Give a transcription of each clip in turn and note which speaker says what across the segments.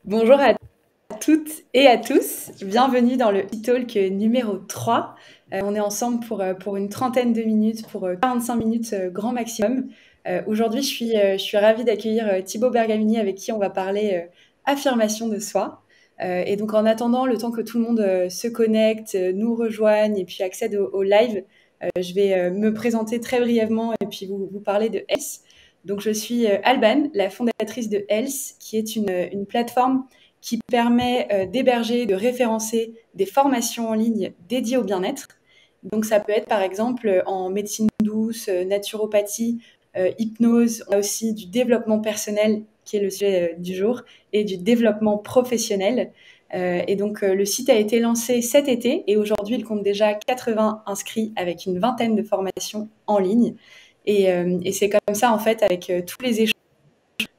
Speaker 1: Bonjour à toutes et à tous, bienvenue dans le e-talk numéro 3. On est ensemble pour une trentaine de minutes, pour 45 minutes grand maximum. Aujourd'hui, je suis ravie d'accueillir Thibaut Bergamini avec qui on va parler affirmation de soi. Et donc en attendant, le temps que tout le monde se connecte, nous rejoigne et puis accède au live, je vais me présenter très brièvement et puis vous parler de Health. Donc je suis Alban, la fondatrice de Health, qui est une plateforme qui permet d'héberger, de référencer des formations en ligne dédiées au bien-être. Donc ça peut être par exemple en médecine douce, naturopathie, hypnose. On a aussi du développement personnel qui est le sujet du jour et du développement professionnel. Et donc le site a été lancé cet été et aujourd'hui il compte déjà 80 inscrits avec une vingtaine de formations en ligne. Et c'est comme ça en fait avec tous les échanges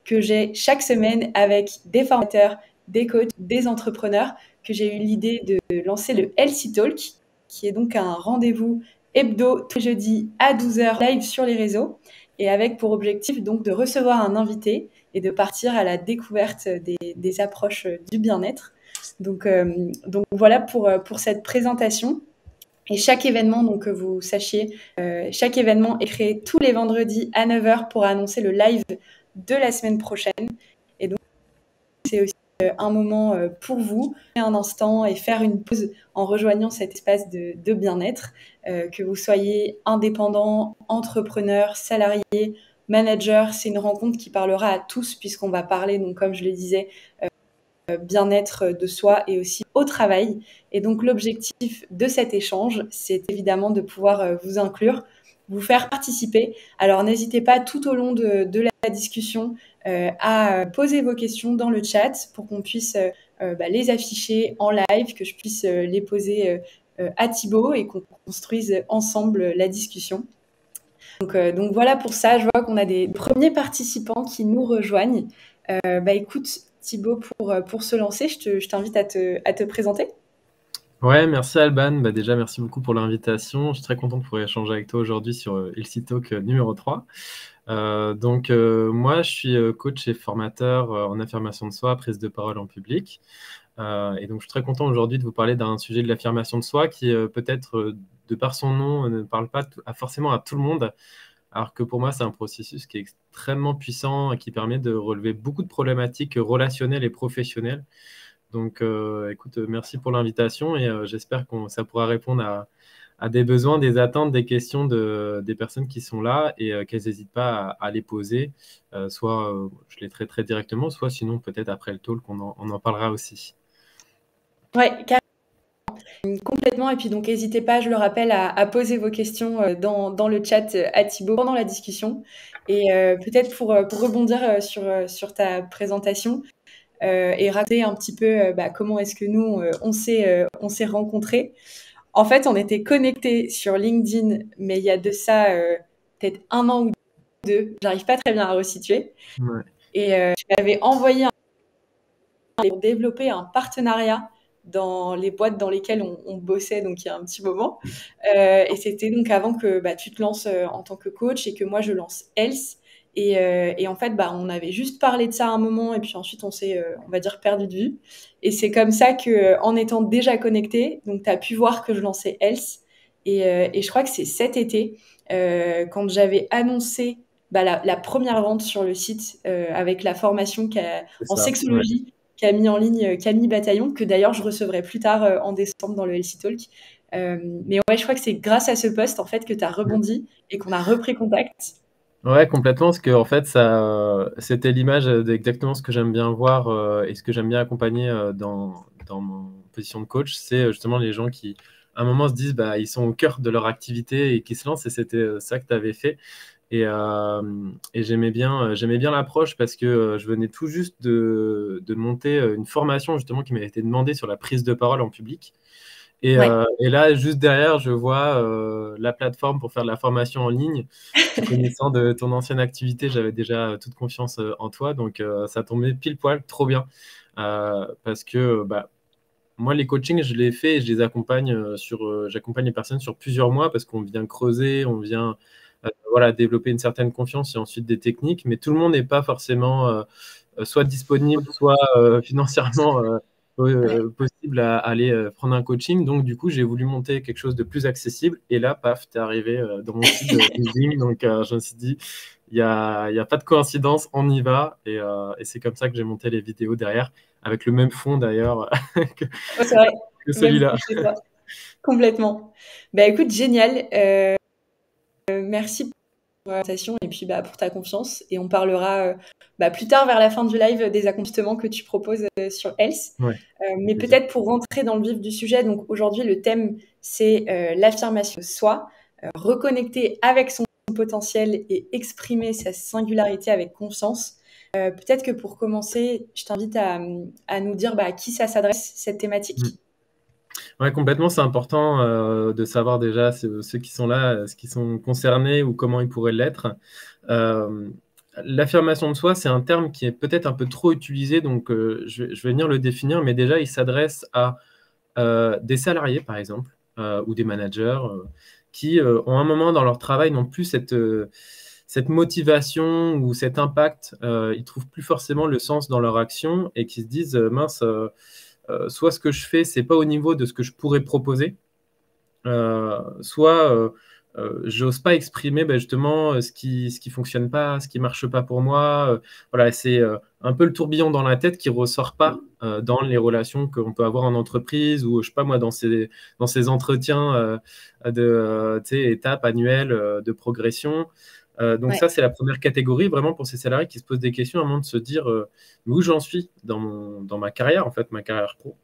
Speaker 1: que j'ai chaque semaine avec des formateurs, des coachs, des entrepreneurs, que j'ai eu l'idée de lancer le Healthy Talk, qui est donc un rendez-vous hebdo tous les jeudis à 12h live sur les réseaux, et avec pour objectif donc de recevoir un invité et de partir à la découverte des approches du bien-être. Donc voilà pour cette présentation. Et chaque événement, donc que vous sachiez, chaque événement est créé tous les vendredis à 9h pour annoncer le live de la semaine prochaine. Et donc, c'est aussi un moment pour vous, un instant et faire une pause en rejoignant cet espace de bien-être, que vous soyez indépendant, entrepreneur, salarié, manager. C'est une rencontre qui parlera à tous puisqu'on va parler, donc comme je le disais, bien-être de soi et aussi au travail. Et donc l'objectif de cet échange, c'est évidemment de pouvoir vous inclure, vous faire participer. Alors n'hésitez pas tout au long de la discussion à poser vos questions dans le chat pour qu'on puisse les afficher en live, que je puisse les poser à Thibaut et qu'on construise ensemble la discussion. Donc voilà pour ça, je vois qu'on a des premiers participants qui nous rejoignent. Écoute, Thibaut, pour se lancer, je t'invite à te présenter.
Speaker 2: Ouais, merci Alban. Déjà, merci beaucoup pour l'invitation. Je suis très content de pouvoir échanger avec toi aujourd'hui sur Healthy Talk numéro 3. Moi, je suis coach et formateur en affirmation de soi, prise de parole en public. Et donc, je suis très content aujourd'hui de vous parler d'un sujet de l'affirmation de soi qui, peut-être, de par son nom, ne parle pas forcément à tout le monde. Alors que pour moi, c'est un processus qui est extrêmement puissant et qui permet de relever beaucoup de problématiques relationnelles et professionnelles. Donc, écoute, merci pour l'invitation et j'espère que ça pourra répondre à des besoins, des attentes, des questions des personnes qui sont là et qu'elles n'hésitent pas à les poser. Soit je les traiterai directement, soit sinon peut-être après le talk, on en parlera aussi.
Speaker 1: Ouais, complètement. Et puis donc, n'hésitez pas, je le rappelle, à poser vos questions dans le chat à Thibaut pendant la discussion. Et peut-être pour rebondir sur ta présentation, et raconter un petit peu comment est-ce que nous, on s'est rencontrés. En fait, on était connectés sur LinkedIn, mais il y a de ça peut-être 1 an ou 2. J'arrive pas très bien à resituer.
Speaker 2: Ouais.
Speaker 1: Et tu m'avais envoyé pour développer un partenariat dans les boîtes dans lesquelles on bossait, donc il y a un petit moment. Et c'était donc avant que tu te lances en tant que coach et que moi je lance Health. Et en fait, on avait juste parlé de ça à un moment et puis ensuite on s'est, on va dire, perdu de vue. Et c'est comme ça que, en étant déjà connecté, donc tu as pu voir que je lançais Health. Et je crois que c'est cet été, quand j'avais annoncé la première vente sur le site avec la formation
Speaker 2: C'est
Speaker 1: en
Speaker 2: ça. Ouais.
Speaker 1: sexologie qu'a mis en ligne Camille Bataillon, que d'ailleurs je recevrai plus tard en décembre dans le Healthy Talk. Mais ouais, je crois que c'est grâce à ce post en fait que tu as rebondi et qu'on a repris contact.
Speaker 2: Ouais, complètement, parce que en fait, c'était l'image d'exactement ce que j'aime bien voir et ce que j'aime bien accompagner dans mon position de coach, c'est justement les gens qui, à un moment, se disent, ils sont au cœur de leur activité et qui se lancent, et c'était ça que tu avais fait. Et j'aimais bien l'approche parce que je venais tout juste de monter une formation justement qui m'avait été demandée sur la prise de parole en public.
Speaker 1: Ouais.
Speaker 2: Et là, juste derrière, je vois la plateforme pour faire de la formation en ligne. Puis connaissant de ton ancienne activité, j'avais déjà toute confiance en toi. Donc, ça tombait pile poil, trop bien. Parce que moi, les coachings, je les fais et je les accompagne j'accompagne les personnes sur plusieurs mois parce qu'on vient creuser, on vient développer une certaine confiance et ensuite des techniques. Mais tout le monde n'est pas forcément soit disponible, soit financièrement possible à aller prendre un coaching. Donc, du coup, j'ai voulu monter quelque chose de plus accessible. Et là, paf, t'es arrivé dans mon feed LinkedIn. Donc, je me suis dit, il n'y a pas de coïncidence, on y va. Et c'est comme ça que j'ai monté les vidéos derrière, avec le même fond d'ailleurs que,
Speaker 1: Oh, c'est vrai,
Speaker 2: que
Speaker 1: même
Speaker 2: celui-là.
Speaker 1: pour chez toi. Complètement. Bah écoute, génial. Merci pour la présentation et puis pour ta confiance. Et on parlera plus tard vers la fin du live des accomplissements que tu proposes sur Else.
Speaker 2: Ouais,
Speaker 1: Mais
Speaker 2: plaisir.
Speaker 1: peut-être pour rentrer dans le vif du sujet, donc aujourd'hui le thème c'est l'affirmation de soi, reconnecter avec son potentiel et exprimer sa singularité avec confiance. Peut-être que pour commencer, je t'invite à nous dire à qui ça s'adresse cette thématique.
Speaker 2: Ouais, complètement, c'est important de savoir déjà ceux qui sont là, ce qui sont concernés ou comment ils pourraient l'être. L'affirmation de soi, c'est un terme qui est peut-être un peu trop utilisé, donc je vais venir le définir, mais déjà, il s'adresse à des salariés, par exemple, ou des managers qui ont un moment dans leur travail n'ont plus cette motivation ou cet impact, ils trouvent plus forcément le sens dans leur action et qui se disent mince, soit ce que je fais, c'est pas au niveau de ce que je pourrais proposer, soit j'ose pas exprimer justement ce qui fonctionne pas, ce qui marche pas pour moi. Voilà, c'est un peu le tourbillon dans la tête qui ressort pas dans les relations qu'on peut avoir en entreprise ou je sais pas moi dans ces entretiens tu sais, étapes annuelles de progression. Donc
Speaker 1: Ouais.
Speaker 2: ça, c'est la première catégorie, vraiment pour ces salariés qui se posent des questions à un moment de se dire où j'en suis dans ma carrière, en fait, ma carrière pro.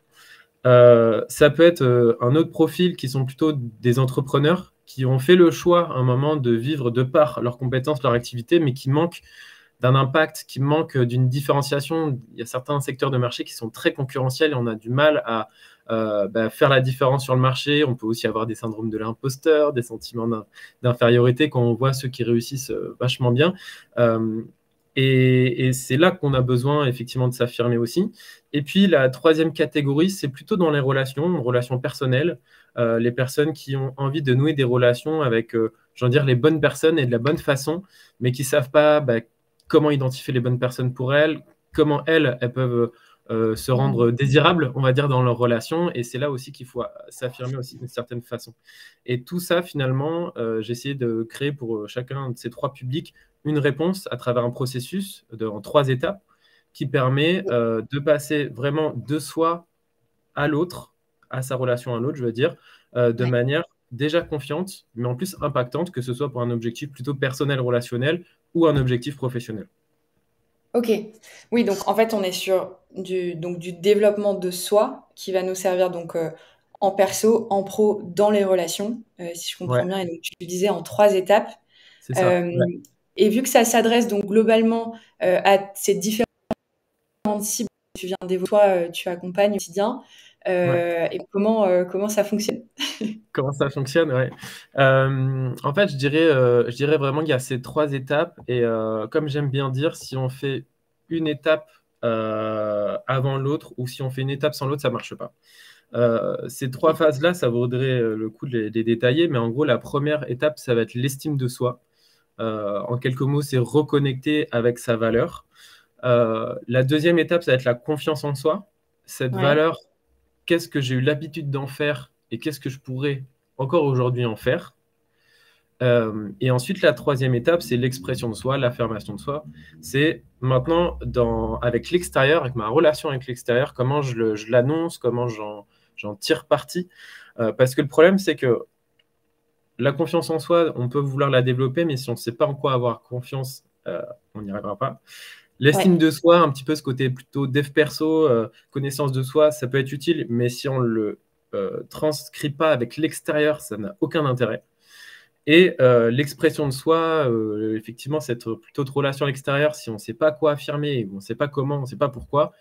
Speaker 2: Ça peut être un autre profil qui sont plutôt des entrepreneurs qui ont fait le choix à un moment de vivre de par leurs compétences, leur activité, mais qui manquent d'un impact, qui manquent d'une différenciation. Il y a certains secteurs de marché qui sont très concurrentiels et on a du mal à faire la différence sur le marché. On peut aussi avoir des syndromes de l'imposteur, des sentiments d'infériorité quand on voit ceux qui réussissent vachement bien. Euh, et c'est là qu'on a besoin effectivement de s'affirmer aussi. Et puis la troisième catégorie, c'est plutôt dans les relations personnelles, les personnes qui ont envie de nouer des relations avec, j'en dire, les bonnes personnes et de la bonne façon, mais qui savent pas comment identifier les bonnes personnes pour elles, comment elles peuvent se rendre désirables, on va dire, dans leurs relations. Et c'est là aussi qu'il faut s'affirmer aussi d'une certaine façon. Et tout ça, finalement, j'ai essayé de créer pour chacun de ces trois publics une réponse à travers un processus en 3 étapes qui permet de passer vraiment de soi à l'autre, à sa relation à l'autre, je veux dire, de
Speaker 1: Ouais.
Speaker 2: manière déjà confiante, mais en plus impactante, que ce soit pour un objectif plutôt personnel, relationnel ou un objectif professionnel.
Speaker 1: Ok. Oui, donc en fait, on est sur du développement de soi qui va nous servir donc en perso, en pro, dans les relations, si je comprends
Speaker 2: Ouais,
Speaker 1: bien. Et donc, tu disais en 3 étapes.
Speaker 2: c'est ça.
Speaker 1: Euh,
Speaker 2: Ouais.
Speaker 1: et vu que ça s'adresse donc globalement à ces différentes cibles que tu viens d'évoquer, toi, tu accompagnes au quotidien,
Speaker 2: Ouais.
Speaker 1: et comment ça fonctionne?
Speaker 2: Comment ça fonctionne? Ouais. En fait, je dirais vraiment qu'il y a ces 3 étapes. Et comme j'aime bien dire, si on fait une étape avant l'autre ou si on fait une étape sans l'autre, ça ne marche pas. Ces 3 phases-là, ça vaudrait le coup de les détailler. Mais en gros, la première étape, ça va être l'estime de soi. En quelques mots, c'est reconnecter avec sa valeur. La deuxième étape, ça va être la confiance en soi. Cette
Speaker 1: Ouais,
Speaker 2: valeur, qu'est-ce que j'ai eu l'habitude d'en faire et qu'est-ce que je pourrais encore aujourd'hui en faire. Et ensuite, la troisième étape, c'est l'expression de soi, l'affirmation de soi. C'est maintenant, avec l'extérieur, avec ma relation avec l'extérieur, comment je l'annonce, comment j'en tire parti. Parce que le problème, c'est que la confiance en soi, on peut vouloir la développer, mais si on ne sait pas en quoi avoir confiance, on n'y arrivera pas. L'estime
Speaker 1: ouais,
Speaker 2: de soi, un petit peu ce côté plutôt dev perso, connaissance de soi, ça peut être utile, mais si on ne le transcrit pas avec l'extérieur, ça n'a aucun intérêt. Et l'expression de soi, effectivement, cette plutôt de relation à l'extérieur, si on ne sait pas quoi affirmer, on ne sait pas comment, on ne sait pas pourquoi,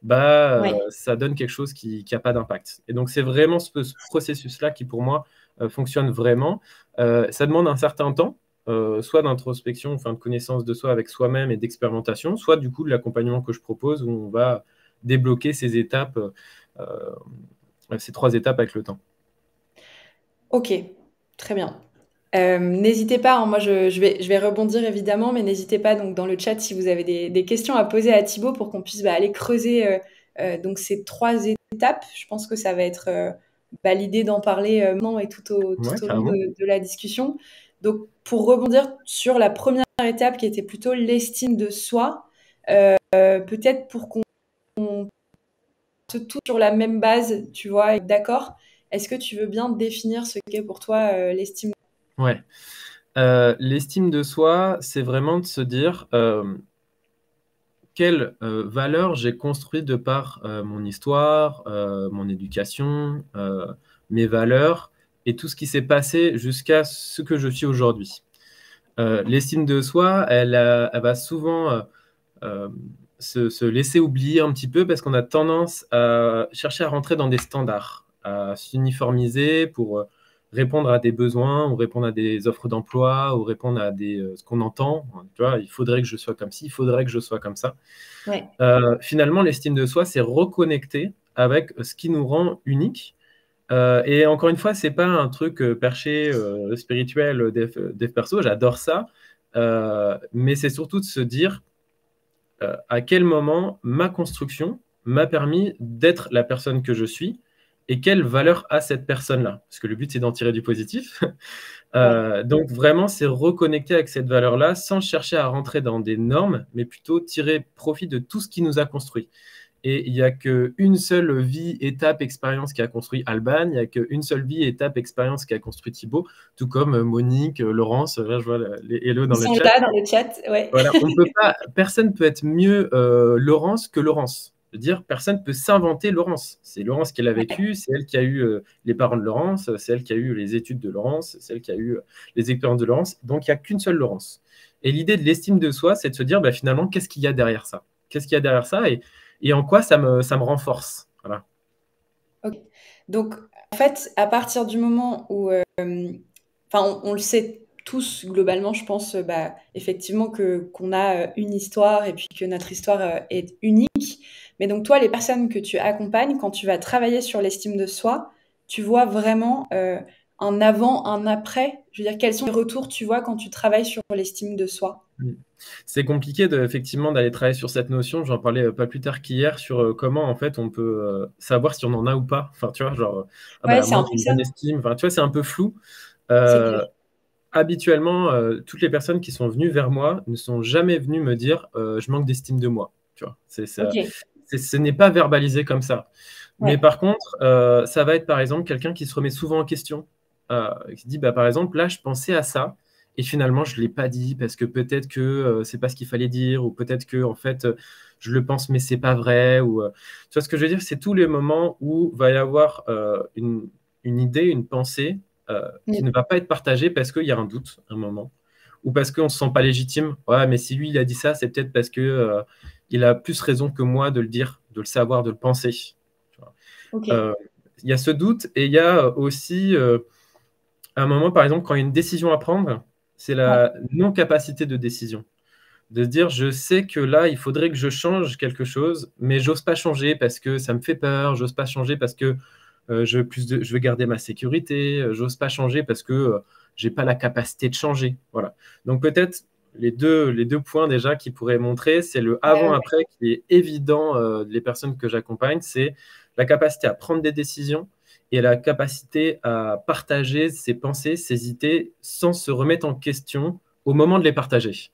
Speaker 1: ouais.
Speaker 2: ça donne quelque chose qui n'a pas d'impact. Et donc, c'est vraiment ce processus-là qui, pour moi, fonctionne vraiment. Ça demande un certain temps, soit d'introspection, enfin de connaissance de soi avec soi-même et d'expérimentation, soit du coup de l'accompagnement que je propose où on va débloquer ces étapes, ces 3 étapes avec le temps.
Speaker 1: Ok, très bien. N'hésitez pas, hein, moi je vais rebondir évidemment, mais n'hésitez pas donc dans le chat si vous avez des questions à poser à Thibaut pour qu'on puisse aller creuser donc ces 3 étapes. Je pense que ça va être l'idée d'en parler maintenant et
Speaker 2: Ouais,
Speaker 1: tout au long
Speaker 2: carrément.
Speaker 1: de la discussion. Donc pour rebondir sur la première étape qui était plutôt l'estime de soi, peut-être pour qu'on se tous sur la même base, tu vois, et d'accord, est-ce que tu veux bien définir ce qu'est pour toi l'estime?
Speaker 2: Ouais. L'estime de soi, c'est vraiment de se dire quelle valeur j'ai construit de par mon histoire, mon éducation, mes valeurs et tout ce qui s'est passé jusqu'à ce que je suis aujourd'hui. L'estime de soi, elle va souvent euh, se laisser oublier un petit peu parce qu'on a tendance à chercher à rentrer dans des standards, à s'uniformiser pour répondre à des besoins ou répondre à des offres d'emploi ou répondre à ce qu'on entend. Tu vois, il faudrait que je sois comme ci, il faudrait que je sois comme ça.
Speaker 1: Ouais.
Speaker 2: Finalement, l'estime de soi, c'est reconnecter avec ce qui nous rend unique. Et encore une fois, c'est pas un truc perché, spirituel, dev perso, j'adore ça. Mais c'est surtout de se dire à quel moment ma construction m'a permis d'être la personne que je suis et quelle valeur a cette personne-là. Parce que le but, c'est d'en tirer du positif.
Speaker 1: Ouais.
Speaker 2: Donc vraiment, c'est reconnecter avec cette valeur-là sans chercher à rentrer dans des normes, mais plutôt tirer profit de tout ce qui nous a construit. Et il n'y a qu'une seule vie, étape, expérience qui a construit Alban, il n'y a qu'une seule vie, étape, expérience qui a construit Thibaut, tout comme Monique, Laurence, là je vois les hello
Speaker 1: Ils
Speaker 2: dans le
Speaker 1: sont
Speaker 2: chat.
Speaker 1: là dans le chat, ouais.
Speaker 2: Voilà, on peut pas, personne peut être mieux Laurence que Laurence. Je veux dire, personne peut s'inventer Laurence. C'est Laurence qui l'a
Speaker 1: Ouais.
Speaker 2: vécu, c'est elle qui a eu les parents de Laurence, c'est elle qui a eu les études de Laurence, c'est elle qui a eu les expériences de Laurence. Donc, il n'y a qu'une seule Laurence. Et l'idée de l'estime de soi, c'est de se dire, bah, finalement, qu'est-ce qu'il y a derrière ça? Qu'est-ce qu'il y a derrière ça et en quoi ça me renforce? Voilà.
Speaker 1: Ok. Donc, en fait, à partir du moment où, enfin, on le sait tous globalement, je pense, effectivement que qu'on a une histoire et puis que notre histoire est unique. Mais donc, toi, les personnes que tu accompagnes, quand tu vas travailler sur l'estime de soi, tu vois vraiment un avant, un après. Je veux dire, quels sont les retours tu vois quand tu travailles sur l'estime de soi?
Speaker 2: Mm. C'est compliqué effectivement d'aller travailler sur cette notion. J'en parlais pas plus tard qu'hier sur comment en fait on peut savoir si on en a ou pas. Enfin, tu vois, genre, ah
Speaker 1: Ouais,
Speaker 2: bah
Speaker 1: c'est un
Speaker 2: moi
Speaker 1: peu
Speaker 2: j'ai une
Speaker 1: ça,
Speaker 2: bonne estime. Enfin, tu vois, c'est un peu flou.
Speaker 1: c'est clair.
Speaker 2: Euh, Habituellement, toutes les personnes qui sont venues vers moi ne sont jamais venues me dire je manque d'estime de moi. Tu vois,
Speaker 1: Ok,
Speaker 2: ce n'est pas verbalisé comme ça. Mais
Speaker 1: ouais.
Speaker 2: par contre, ça va être par exemple quelqu'un qui se remet souvent en question, qui dit bah, par exemple, là, je pensais à ça. Et finalement, je ne l'ai pas dit parce que peut-être que c'est pas ce qu'il fallait dire, ou peut-être que en fait, je le pense, mais c'est pas vrai. Ou, tu vois ce que je veux dire? C'est tous les moments où va y avoir une idée, une pensée qui
Speaker 1: Mm.
Speaker 2: ne va pas être partagée parce qu'il y a un doute, un moment, ou parce qu'on ne se sent pas légitime. Ouais, mais si lui, il a dit ça, c'est peut-être parce que il a plus raison que moi de le dire, de le savoir, de le penser. Tu vois.
Speaker 1: Ok,
Speaker 2: Euh, Il y a ce doute et il y a aussi un moment, par exemple, quand il y a une décision à prendre, c'est
Speaker 1: ouais.
Speaker 2: la non-capacité de décision. De se dire, je sais que là, il faudrait que je change quelque chose, mais j'ose pas changer parce que ça me fait peur, j'ose pas changer parce que je veux garder ma sécurité, j'ose pas changer parce que j'ai pas la capacité de changer. Voilà. Donc peut-être les deux points déjà qui pourraient montrer, c'est le
Speaker 1: Ouais, ouais.
Speaker 2: avant-après qui est évident les personnes que j'accompagne, c'est la capacité à prendre des décisions et la capacité à partager ses pensées, ses idées sans se remettre en question au moment de les partager.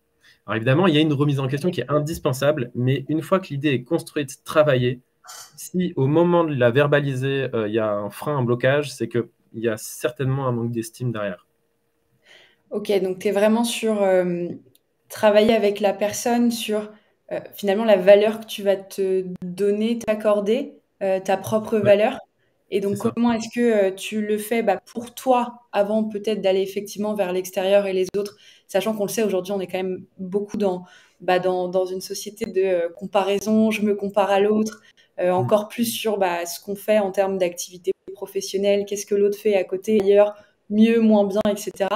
Speaker 2: Alors évidemment, il y a une remise en question qui est indispensable, mais une fois que l'idée est construite, travaillée, si au moment de la verbaliser, il y a un frein, un blocage, c'est qu'il y a certainement un manque d'estime derrière.
Speaker 1: Ok, donc tu es vraiment sur travailler avec la personne sur finalement la valeur que tu vas te donner, t'accorder, ta propre
Speaker 2: Ouais,
Speaker 1: valeur. Et
Speaker 2: c'est
Speaker 1: donc
Speaker 2: ça.
Speaker 1: comment est-ce que tu le fais pour toi avant peut-être d'aller effectivement vers l'extérieur et les autres, sachant qu'on le sait aujourd'hui, on est quand même beaucoup dans une société de comparaison, je me compare à l'autre,
Speaker 2: Mm.
Speaker 1: encore plus sur ce qu'on fait en termes d'activité professionnelle, qu'est-ce que l'autre fait à côté, ailleurs, mieux, moins bien, etc.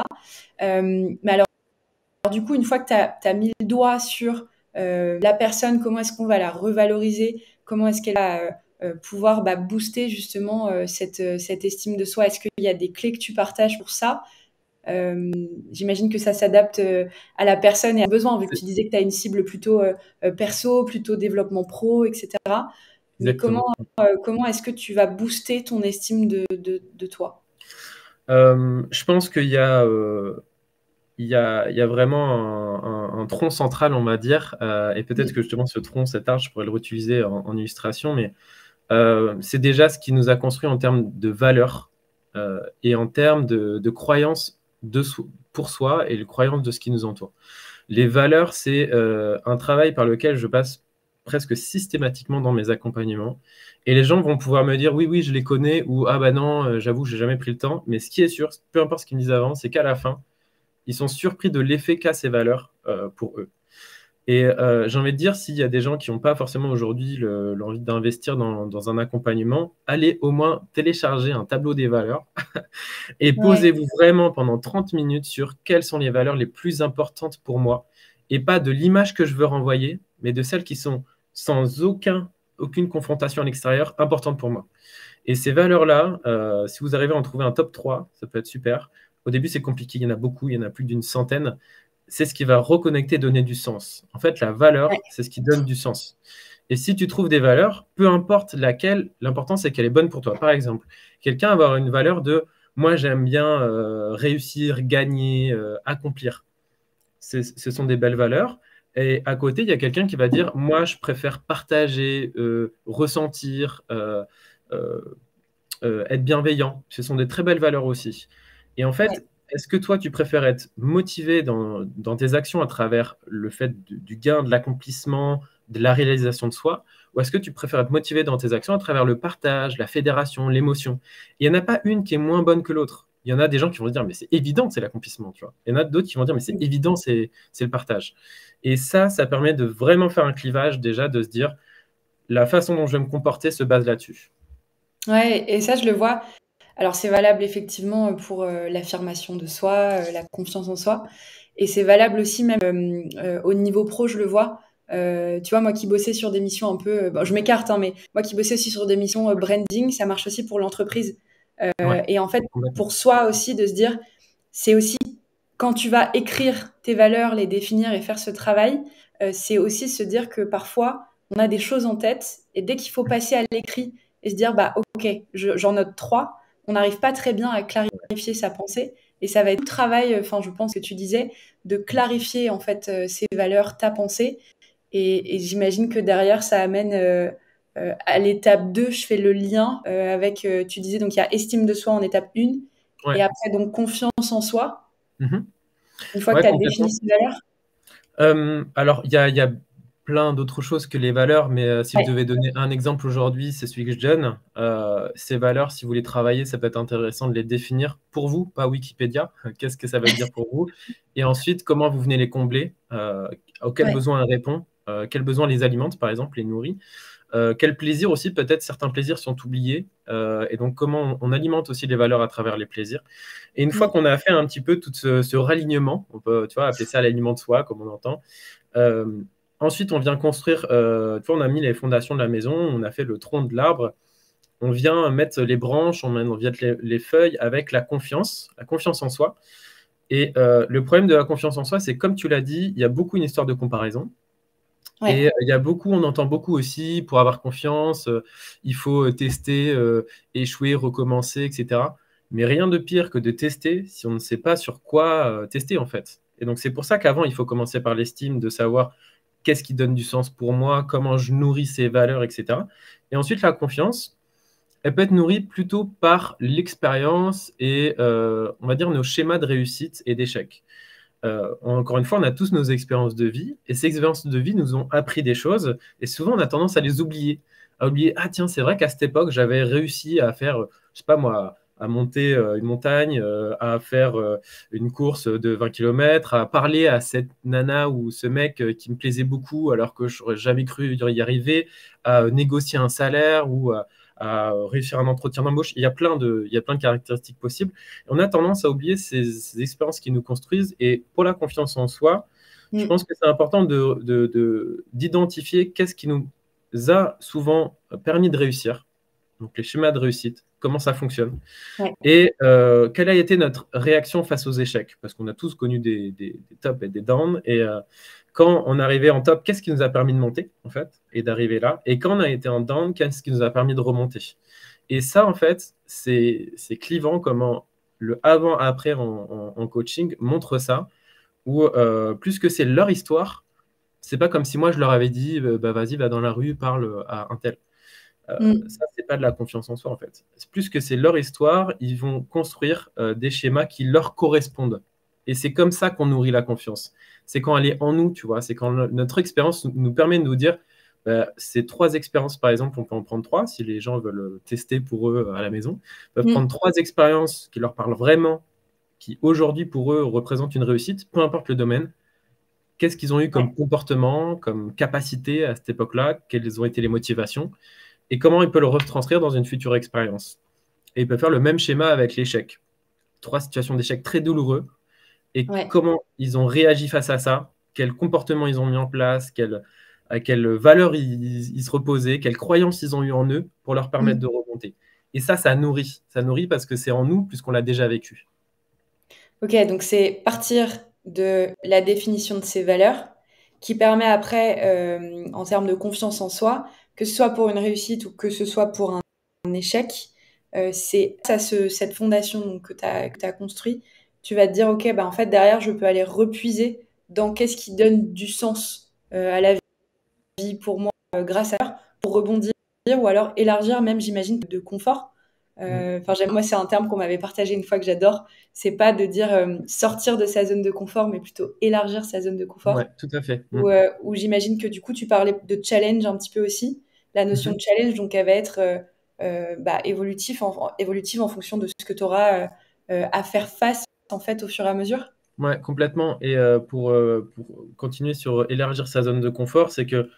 Speaker 1: Mais alors, du coup, une fois que tu as mis le doigt sur la personne, comment est-ce qu'on va la revaloriser? Comment est-ce qu'elle va pouvoir booster justement cette estime de soi? Est-ce qu'il y a des clés que tu partages pour ça? J'imagine que ça s'adapte à la personne et à besoin, vu que tu disais que tu as une cible plutôt perso, plutôt développement pro, etc. Mais
Speaker 2: Exactement.
Speaker 1: comment est-ce que tu vas booster ton estime de toi?
Speaker 2: Je pense qu'il y a, il y a vraiment un tronc central, on va dire, et peut-être que justement ce tronc, cet arbre, je pourrais le réutiliser en illustration, mais c'est déjà ce qui nous a construit en termes de valeurs et en termes de croyances pour soi et de croyances de ce qui nous entoure. Les valeurs, c'est un travail par lequel je passe presque systématiquement dans mes accompagnements. Et les gens vont pouvoir me dire oui, oui, je les connais, ou ah bah non, j'avoue, j'ai jamais pris le temps. Mais ce qui est sûr, peu importe ce qu'ils me disent avant, c'est qu'à la fin, ils sont surpris de l'effet qu'a ces valeurs pour eux. Et j'ai envie de dire, s'il y a des gens qui n'ont pas forcément aujourd'hui l'envie d'investir dans un accompagnement, allez au moins télécharger un tableau des valeurs et
Speaker 1: Ouais,
Speaker 2: posez-vous vraiment pendant 30 minutes sur quelles sont les valeurs les plus importantes pour moi, et pas de l'image que je veux renvoyer, mais de celles qui sont sans aucune confrontation à l'extérieur importantes pour moi. Et ces valeurs-là, si vous arrivez à en trouver un top 3, ça peut être super. Au début, c'est compliqué, il y en a beaucoup, il y en a plus d'une centaine. C'est ce qui va reconnecter, donner du sens. En fait, la
Speaker 1: ouais,
Speaker 2: valeur, c'est ce qui donne du sens. Et si tu trouves des valeurs, peu importe laquelle, l'important, c'est qu'elle est bonne pour toi. Par exemple, quelqu'un va avoir une valeur de moi, j'aime bien réussir, gagner, accomplir. Ce sont des belles valeurs. Et à côté, il y a quelqu'un qui va dire moi, je préfère partager, ressentir, euh, être bienveillant. Ce sont des très belles valeurs aussi. Et en
Speaker 1: ouais.
Speaker 2: fait, est-ce que toi, tu préfères être motivé dans tes actions à travers le fait du gain, de l'accomplissement, de la réalisation de soi, ou est-ce que tu préfères être motivé dans tes actions à travers le partage, la fédération, l'émotion? Il n'y en a pas une qui est moins bonne que l'autre. Il y en a des gens qui vont dire, mais c'est évident que c'est l'accomplissement, tu vois. Il y en a d'autres qui vont dire, mais c'est évident, c'est le partage. Et ça permet de vraiment faire un clivage, déjà, de se dire, la façon dont je vais me comporter se base là-dessus.
Speaker 1: Ouais, et ça, je le vois. Alors, c'est valable effectivement pour l'affirmation de soi, la confiance en soi. Et c'est valable aussi même au niveau pro, je le vois. Tu vois, moi qui bossais sur des missions un peu, bon, je m'écarte, hein, mais moi qui bossais aussi sur des missions branding, ça marche aussi pour l'entreprise.
Speaker 2: Ouais,
Speaker 1: Et en fait,
Speaker 2: complètement.
Speaker 1: pour soi aussi, de se dire, c'est aussi quand tu vas écrire tes valeurs, les définir et faire ce travail, c'est aussi se dire que parfois, on a des choses en tête et dès qu'il faut passer à l'écrit et se dire, bah ok, j'en note trois, on n'arrive pas très bien à clarifier sa pensée. Et ça va être tout le travail, enfin, je pense que tu disais, de clarifier en fait ces valeurs, ta pensée. Et j'imagine que derrière, ça amène à l'étape 2, je fais le lien avec, tu disais, donc il y a estime de soi en étape 1, et
Speaker 2: Ouais.
Speaker 1: après, donc confiance en soi,
Speaker 2: Mhm.
Speaker 1: une fois que
Speaker 2: Ouais,
Speaker 1: tu as défini
Speaker 2: complètement.
Speaker 1: ces valeurs.
Speaker 2: Alors, il y a plein d'autres choses que les valeurs, mais si je
Speaker 1: Ouais,
Speaker 2: devais donner un exemple aujourd'hui, c'est celui que je donne. Ces valeurs, si vous les travaillez, ça peut être intéressant de les définir pour vous, pas Wikipédia. Qu'est-ce que ça veut dire pour vous? Et ensuite, comment vous venez les combler? Auxquels
Speaker 1: ouais,
Speaker 2: besoins elles répondent? Quels besoins les alimentent, par exemple, les nourrit? Quel plaisir aussi, peut-être certains plaisirs sont oubliés, et donc comment on alimente aussi les valeurs à travers les plaisirs. Et une fois
Speaker 1: mm,
Speaker 2: qu'on a fait un petit peu tout ce ralignement, on peut, tu vois, appeler ça l'alignement de soi, comme on entend. euh, Ensuite, on vient construire, tu vois, on a mis les fondations de la maison, on a fait le tronc de l'arbre, on vient mettre les branches, on vient mettre les feuilles avec la confiance en soi. Et le problème de la confiance en soi, c'est comme tu l'as dit, il y a beaucoup une histoire de comparaison. Et
Speaker 1: ouais,
Speaker 2: il y a beaucoup, on entend beaucoup aussi, pour avoir confiance, il faut tester, échouer, recommencer, etc. Mais rien de pire que de tester si on ne sait pas sur quoi tester, en fait. Et donc, c'est pour ça qu'avant, il faut commencer par l'estime, de savoir qu'est-ce qui donne du sens pour moi, comment je nourris ces valeurs, etc. Et ensuite, la confiance, elle peut être nourrie plutôt par l'expérience et, on va dire, nos schémas de réussite et d'échec. Encore une fois, on a tous nos expériences de vie, et ces expériences de vie nous ont appris des choses, et souvent on a tendance à les oublier. À oublier, ah tiens, c'est vrai qu'à cette époque, j'avais réussi à faire, je sais pas moi, à monter une montagne, à faire une course de 20 km, à parler à cette nana ou ce mec qui me plaisait beaucoup alors que je n'aurais jamais cru y arriver, à négocier un salaire ou à réussir un entretien d'embauche. Il y a plein de caractéristiques possibles. On a tendance à oublier ces expériences qui nous construisent. Et pour la confiance en soi, je
Speaker 1: mm,
Speaker 2: pense que c'est important d'identifier qu'est-ce qui nous a souvent permis de réussir. donc les schémas de réussite, comment ça fonctionne,
Speaker 1: Ouais.
Speaker 2: et quelle a été notre réaction face aux échecs, parce qu'on a tous connu des tops et des downs, et quand on arrivait en top, qu'est-ce qui nous a permis de monter, en fait, et d'arriver là, et quand on a été en down, qu'est-ce qui nous a permis de remonter. Et ça, en fait, c'est clivant comment le avant-après en coaching montre ça, où plus que c'est leur histoire, c'est pas comme si moi je leur avais dit bah, vas-y, va dans la rue, parle à un tel. Ça, c'est pas de la confiance en soi, en fait. Plus que c'est leur histoire, ils vont construire des schémas qui leur correspondent. Et c'est comme ça qu'on nourrit la confiance. C'est quand elle est en nous, tu vois. C'est quand notre expérience nous permet de nous dire, ces 3 expériences, par exemple, on peut en prendre 3, si les gens veulent tester pour eux à la maison, ils peuvent prendre 3 expériences qui leur parlent vraiment, qui aujourd'hui pour eux représentent une réussite, peu importe le domaine. Qu'est-ce qu'ils ont eu comme comportement, comme capacité à cette époque-là, quelles ont été les motivations, et comment ils peuvent le retranscrire dans une future expérience. Et ils peuvent faire le même schéma avec l'échec. 3 situations d'échec très douloureux, et comment ils ont réagi face à ça, quel comportement ils ont mis en place, à quelle valeur ils se reposaient, quelles croyances ils ont eu en eux pour leur permettre de remonter. Et ça nourrit. Ça nourrit parce que c'est en nous, puisqu'on l'a déjà vécu.
Speaker 1: Ok, donc c'est partir de la définition de ces valeurs qui permet après, en termes de confiance en soi, que ce soit pour une réussite ou que ce soit pour un échec, c'est ça, cette fondation donc, que tu as construit, tu vas te dire, ok, bah, en fait, derrière, je peux aller repuiser dans qu'est-ce qui donne du sens à la vie pour moi grâce à l'heure, pour rebondir ou alors élargir même, j'imagine, de confort. Moi, c'est un terme qu'on m'avait partagé une fois que j'adore. C'est pas de dire sortir de sa zone de confort, mais plutôt élargir sa zone de confort.
Speaker 2: Ouais, tout à fait.
Speaker 1: Où j'imagine que du coup, tu parlais de challenge un petit peu aussi. La notion de challenge, donc, elle va être évolutive en fonction de ce que tu auras à faire face en fait au fur et à mesure.
Speaker 2: Ouais, complètement. Et pour continuer sur élargir sa zone de confort, c'est que,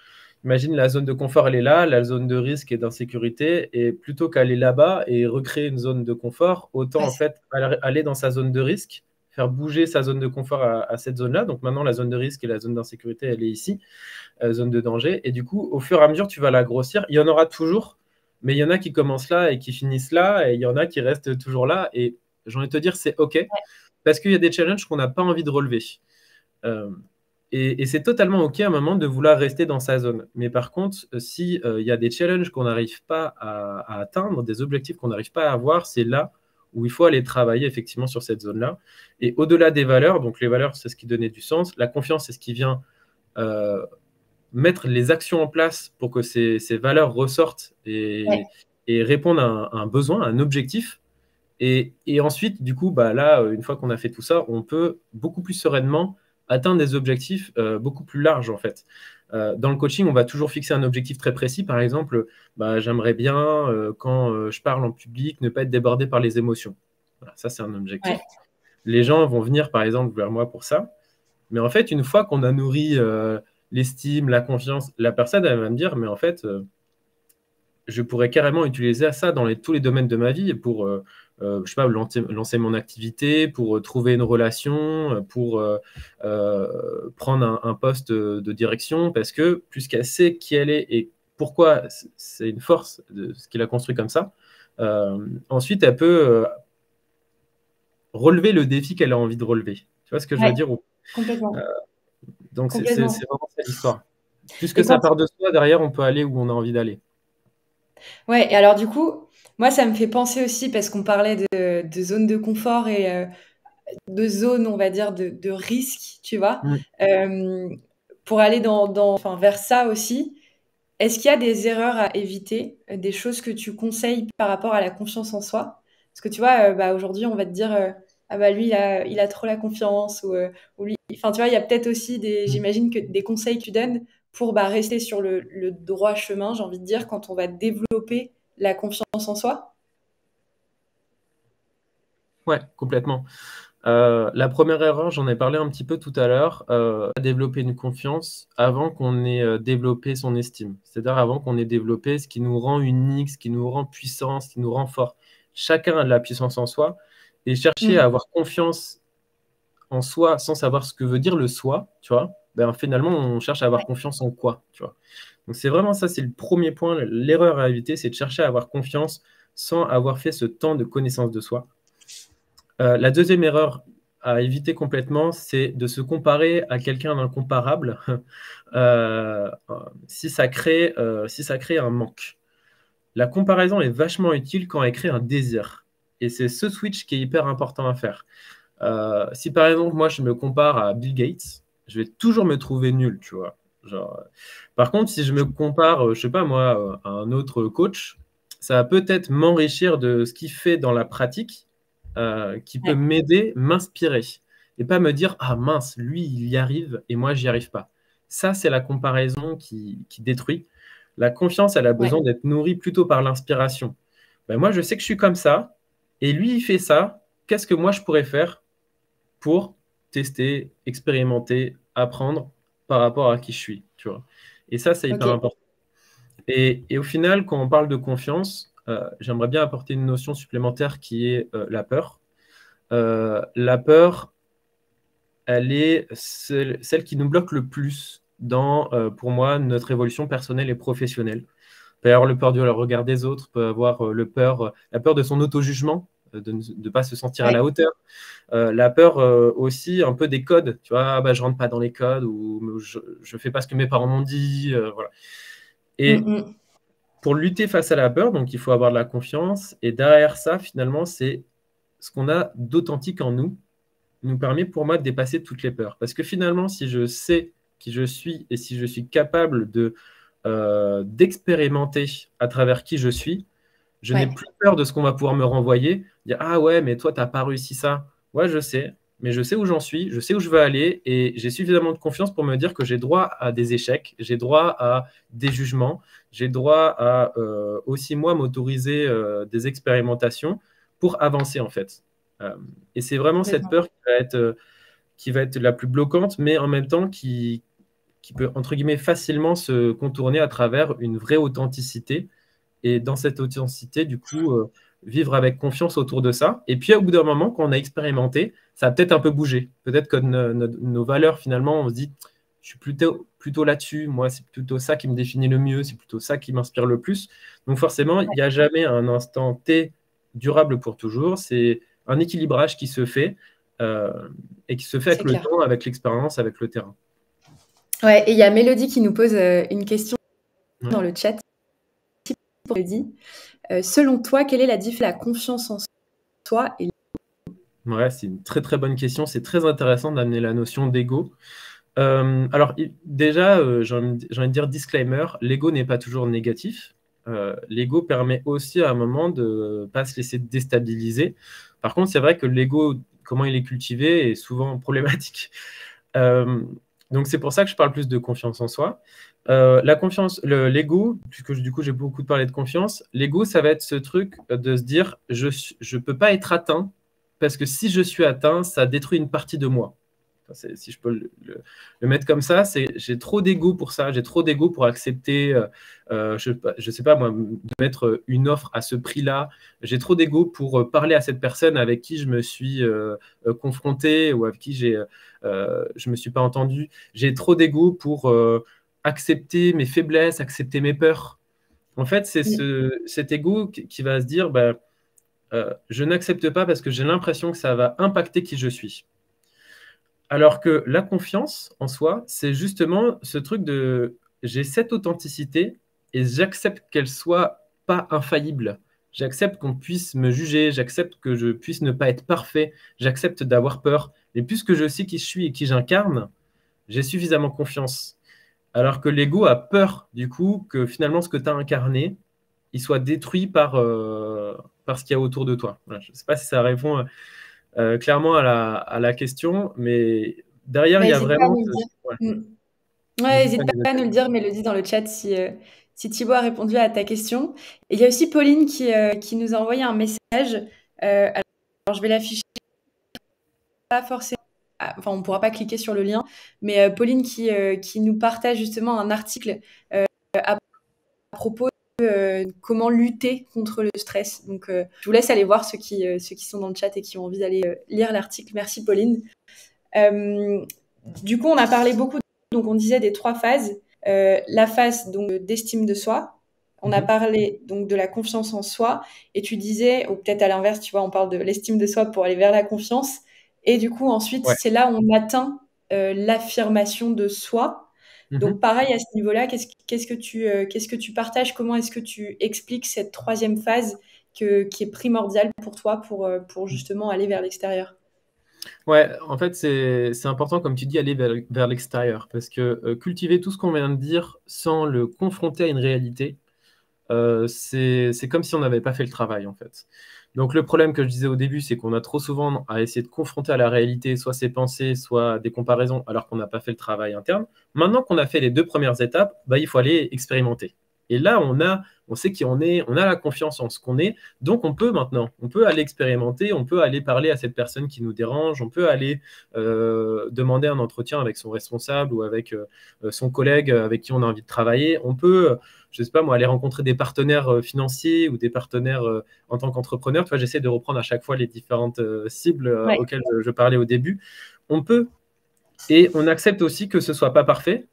Speaker 2: imagine la zone de confort, elle est là, la zone de risque et d'insécurité, et plutôt qu'aller là-bas et recréer une zone de confort, autant en fait aller dans sa zone de risque, faire bouger sa zone de confort à cette zone-là. Donc maintenant, la zone de risque et la zone d'insécurité, elle est ici, zone de danger. Et du coup, au fur et à mesure, tu vas la grossir. Il y en aura toujours, mais il y en a qui commencent là et qui finissent là, et il y en a qui restent toujours là. Et j'ai envie de te dire, c'est OK. Parce qu'il y a des challenges qu'on n'a pas envie de relever. Et c'est totalement OK à un moment de vouloir rester dans sa zone. Mais par contre, si y a des challenges qu'on n'arrive pas à atteindre, des objectifs qu'on n'arrive pas à avoir, c'est là où il faut aller travailler effectivement sur cette zone-là. Et au-delà des valeurs, donc les valeurs, c'est ce qui donnait du sens. La confiance, c'est ce qui vient mettre les actions en place pour que ces valeurs ressortent et répondent à un besoin, à un objectif. Et ensuite, du coup, bah, là, une fois qu'on a fait tout ça, on peut beaucoup plus sereinement atteindre des objectifs beaucoup plus larges, en fait. Dans le coaching, on va toujours fixer un objectif très précis. Par exemple, bah, j'aimerais bien, quand je parle en public, ne pas être débordé par les émotions. Voilà, ça, c'est un objectif. Les gens vont venir, par exemple, vers moi pour ça. Mais en fait, une fois qu'on a nourri l'estime, la confiance, la personne, elle va me dire, mais en fait, je pourrais carrément utiliser ça dans tous les domaines de ma vie pour, je sais pas, lancer mon activité, pour trouver une relation, pour prendre un poste de direction, parce que puisqu'elle sait qui elle est et pourquoi c'est une force de ce qu'il a construit comme ça, ensuite elle peut relever le défi qu'elle a envie de relever. Tu vois ce que je veux dire?
Speaker 1: Complètement.
Speaker 2: Donc c'est
Speaker 1: Complètement.
Speaker 2: vraiment ça l'histoire. Puisque ça part de soi, derrière on peut aller où on a envie d'aller.
Speaker 1: Ouais, et alors du coup, moi ça me fait penser aussi, parce qu'on parlait de zone de confort et de zone, on va dire, de risque, tu vois, pour aller vers ça aussi. Est-ce qu'il y a des erreurs à éviter, des choses que tu conseilles par rapport à la confiance en soi? Parce que tu vois, aujourd'hui, on va te dire, ah bah lui, il a trop la confiance, ou lui, enfin tu vois, il y a peut-être aussi j'imagine que des conseils que tu donnes pour rester sur le droit chemin, j'ai envie de dire, quand on va développer la confiance en soi.
Speaker 2: Ouais, complètement. La première erreur, j'en ai parlé un petit peu tout à l'heure, développer une confiance avant qu'on ait développé son estime. C'est-à-dire avant qu'on ait développé ce qui nous rend unique, ce qui nous rend puissant, ce qui nous rend fort. Chacun a de la puissance en soi. Et chercher à avoir confiance en soi sans savoir ce que veut dire le soi, tu vois, ben, finalement, on cherche à avoir confiance en quoi, tu vois. Donc, c'est vraiment ça, c'est le premier point. L'erreur à éviter, c'est de chercher à avoir confiance sans avoir fait ce temps de connaissance de soi. La deuxième erreur à éviter complètement, c'est de se comparer à quelqu'un d'incomparable si ça crée un manque. La comparaison est vachement utile quand elle crée un désir. Et c'est ce switch qui est hyper important à faire. Si par exemple, moi, je me compare à Bill Gates, je vais toujours me trouver nul, tu vois. Genre, par contre, si je me compare, je sais pas moi, à un autre coach, ça va peut-être m'enrichir de ce qu'il fait dans la pratique, qui peut
Speaker 1: Ouais.
Speaker 2: m'aider, m'inspirer. Et pas me dire, ah mince, lui, il y arrive et moi, j'y arrive pas. Ça, c'est la comparaison qui détruit. La confiance, elle a
Speaker 1: Ouais.
Speaker 2: besoin d'être nourrie plutôt par l'inspiration. Ben, moi, je sais que je suis comme ça, et lui, il fait ça. Qu'est-ce que moi, je pourrais faire pour tester, expérimenter, apprendre par rapport à qui je suis, tu vois. Et ça, c'est hyper
Speaker 1: Ok.
Speaker 2: important. Et au final, quand on parle de confiance, j'aimerais bien apporter une notion supplémentaire qui est la peur. La peur, elle est celle qui nous bloque le plus dans, pour moi, notre évolution personnelle et professionnelle. Il peut y avoir le peur du regard des autres, peut avoir la peur de son auto-jugement, de ne pas se sentir à
Speaker 1: Ouais.
Speaker 2: la hauteur. La peur aussi un peu des codes, tu vois, ah, bah, je rentre pas dans les codes ou je fais pas ce que mes parents m'ont dit, voilà. Et
Speaker 1: Mm.
Speaker 2: pour lutter face à la peur, donc il faut avoir de la confiance. Et derrière ça, finalement, c'est ce qu'on a d'authentique en nous permet pour moi de dépasser toutes les peurs. Parce que finalement, si je sais qui je suis et si je suis capable d'expérimenter à travers qui je suis, je n'ai
Speaker 1: Ouais.
Speaker 2: plus peur de ce qu'on va pouvoir me renvoyer, dire ah ouais, mais toi, tu n'as pas réussi ça. Ouais, je sais, mais je sais où j'en suis, je sais où je veux aller et j'ai suffisamment de confiance pour me dire que j'ai droit à des échecs, j'ai droit à des jugements, j'ai droit à aussi moi m'autoriser des expérimentations pour avancer en fait. Euh, et c'est vraiment cette
Speaker 1: Complètement.
Speaker 2: peur qui va être la plus bloquante, mais en même temps qui peut, entre guillemets, facilement se contourner à travers une vraie authenticité et dans cette authenticité, du coup, vivre avec confiance autour de ça. Et puis, au bout d'un moment, quand on a expérimenté, ça a peut-être un peu bougé. Peut-être que nos valeurs, finalement, on se dit, je suis plutôt là-dessus. Moi, c'est plutôt ça qui me définit le mieux. C'est plutôt ça qui m'inspire le plus. Donc, forcément, il n'y a jamais un instant T durable pour toujours. C'est un équilibrage qui se fait euh, et qui se fait avec
Speaker 1: C'est
Speaker 2: le
Speaker 1: clair.
Speaker 2: temps, avec l'expérience, avec le terrain.
Speaker 1: Ouais, et il y a Mélodie qui nous pose une question
Speaker 2: Ouais.
Speaker 1: dans le chat. Pour Mélodie. Selon toi, quelle est la différence de la confiance en soi et
Speaker 2: Ouais, c'est une très très bonne question. C'est très intéressant d'amener la notion d'ego. Alors, déjà, j'ai envie de dire disclaimer, l'ego n'est pas toujours négatif. L'ego permet aussi à un moment de ne pas se laisser déstabiliser. Par contre, c'est vrai que l'ego, comment il est cultivé, est souvent problématique. Euh, donc, c'est pour ça que je parle plus de confiance en soi. La confiance, l'ego, puisque du coup j'ai beaucoup parlé de confiance, l'ego, ça va être ce truc de se dire je ne peux pas être atteint parce que si je suis atteint, ça détruit une partie de moi. Enfin, si je peux le mettre comme ça, c'est j'ai trop d'ego pour ça, j'ai trop d'ego pour accepter, je sais pas moi, de mettre une offre à ce prix-là. J'ai trop d'ego pour parler à cette personne avec qui je me suis confronté ou avec qui je me suis pas entendu. J'ai trop d'ego pour accepter mes faiblesses, accepter mes peurs. En fait, c'est cet ego qui va se dire, bah, je n'accepte pas parce que j'ai l'impression que ça va impacter qui je suis. Alors que la confiance en soi, c'est justement ce truc de j'ai cette authenticité et j'accepte qu'elle soit pas infaillible. J'accepte qu'on puisse me juger, j'accepte que je puisse ne pas être parfait, j'accepte d'avoir peur. Et puisque je sais qui je suis et qui j'incarne, j'ai suffisamment confiance. Alors que l'ego a peur, du coup, que finalement ce que tu as incarné, il soit détruit par ce qu'il y a autour de toi. Voilà, je ne sais pas si ça répond clairement à la question, mais derrière,
Speaker 1: bah,
Speaker 2: il y a
Speaker 1: n'hésite pas à
Speaker 2: vraiment
Speaker 1: nous le dire.
Speaker 2: ouais,
Speaker 1: Ouais,
Speaker 2: n'hésite pas
Speaker 1: n'hésite
Speaker 2: à me
Speaker 1: pas à
Speaker 2: noter.
Speaker 1: nous le dire, Mélodie, dans le chat si Thibaut a répondu à ta question. Et il y a aussi Pauline qui nous a envoyé un message. Alors, je vais l'afficher pas forcément. Enfin, on ne pourra pas cliquer sur le lien, mais Pauline qui nous partage justement un article à propos de comment lutter contre le stress. Donc, je vous laisse aller voir ceux qui sont dans le chat et qui ont envie d'aller lire l'article. Merci, Pauline. Du coup, on a parlé beaucoup Donc, on disait des 3 phases. La phase donc d'estime de soi. On a parlé donc de la confiance en soi. Et tu disais, ou peut-être à l'inverse, tu vois, on parle de l'estime de soi pour aller vers la confiance. Et du coup, ensuite,
Speaker 2: Ouais.
Speaker 1: c'est là où on atteint l'affirmation de soi. Donc, pareil, à ce niveau-là, qu'est-ce que tu partages? Comment est-ce que tu expliques cette 3e phase qui est primordiale pour toi pour justement aller vers l'extérieur?
Speaker 2: Ouais, en fait, c'est important, comme tu dis, aller vers l'extérieur. Parce que cultiver tout ce qu'on vient de dire sans le confronter à une réalité, c'est comme si on n'avait pas fait le travail, en fait. Donc le problème que je disais au début, c'est qu'on a trop souvent à essayer de confronter à la réalité, soit ses pensées, soit des comparaisons, alors qu'on n'a pas fait le travail interne. Maintenant qu'on a fait les 2 premières étapes, bah, il faut aller expérimenter. Et là, on sait qui on est, on a la confiance en ce qu'on est, donc on peut aller expérimenter, on peut aller parler à cette personne qui nous dérange, on peut aller demander un entretien avec son responsable ou avec son collègue avec qui on a envie de travailler, on peut je sais pas moi, aller rencontrer des partenaires financiers ou des partenaires en tant qu'entrepreneur. Tu vois, j'essaie de reprendre à chaque fois les différentes cibles
Speaker 1: Ouais.
Speaker 2: auxquelles je parlais au début. On peut, et on accepte aussi que ce soit pas parfait,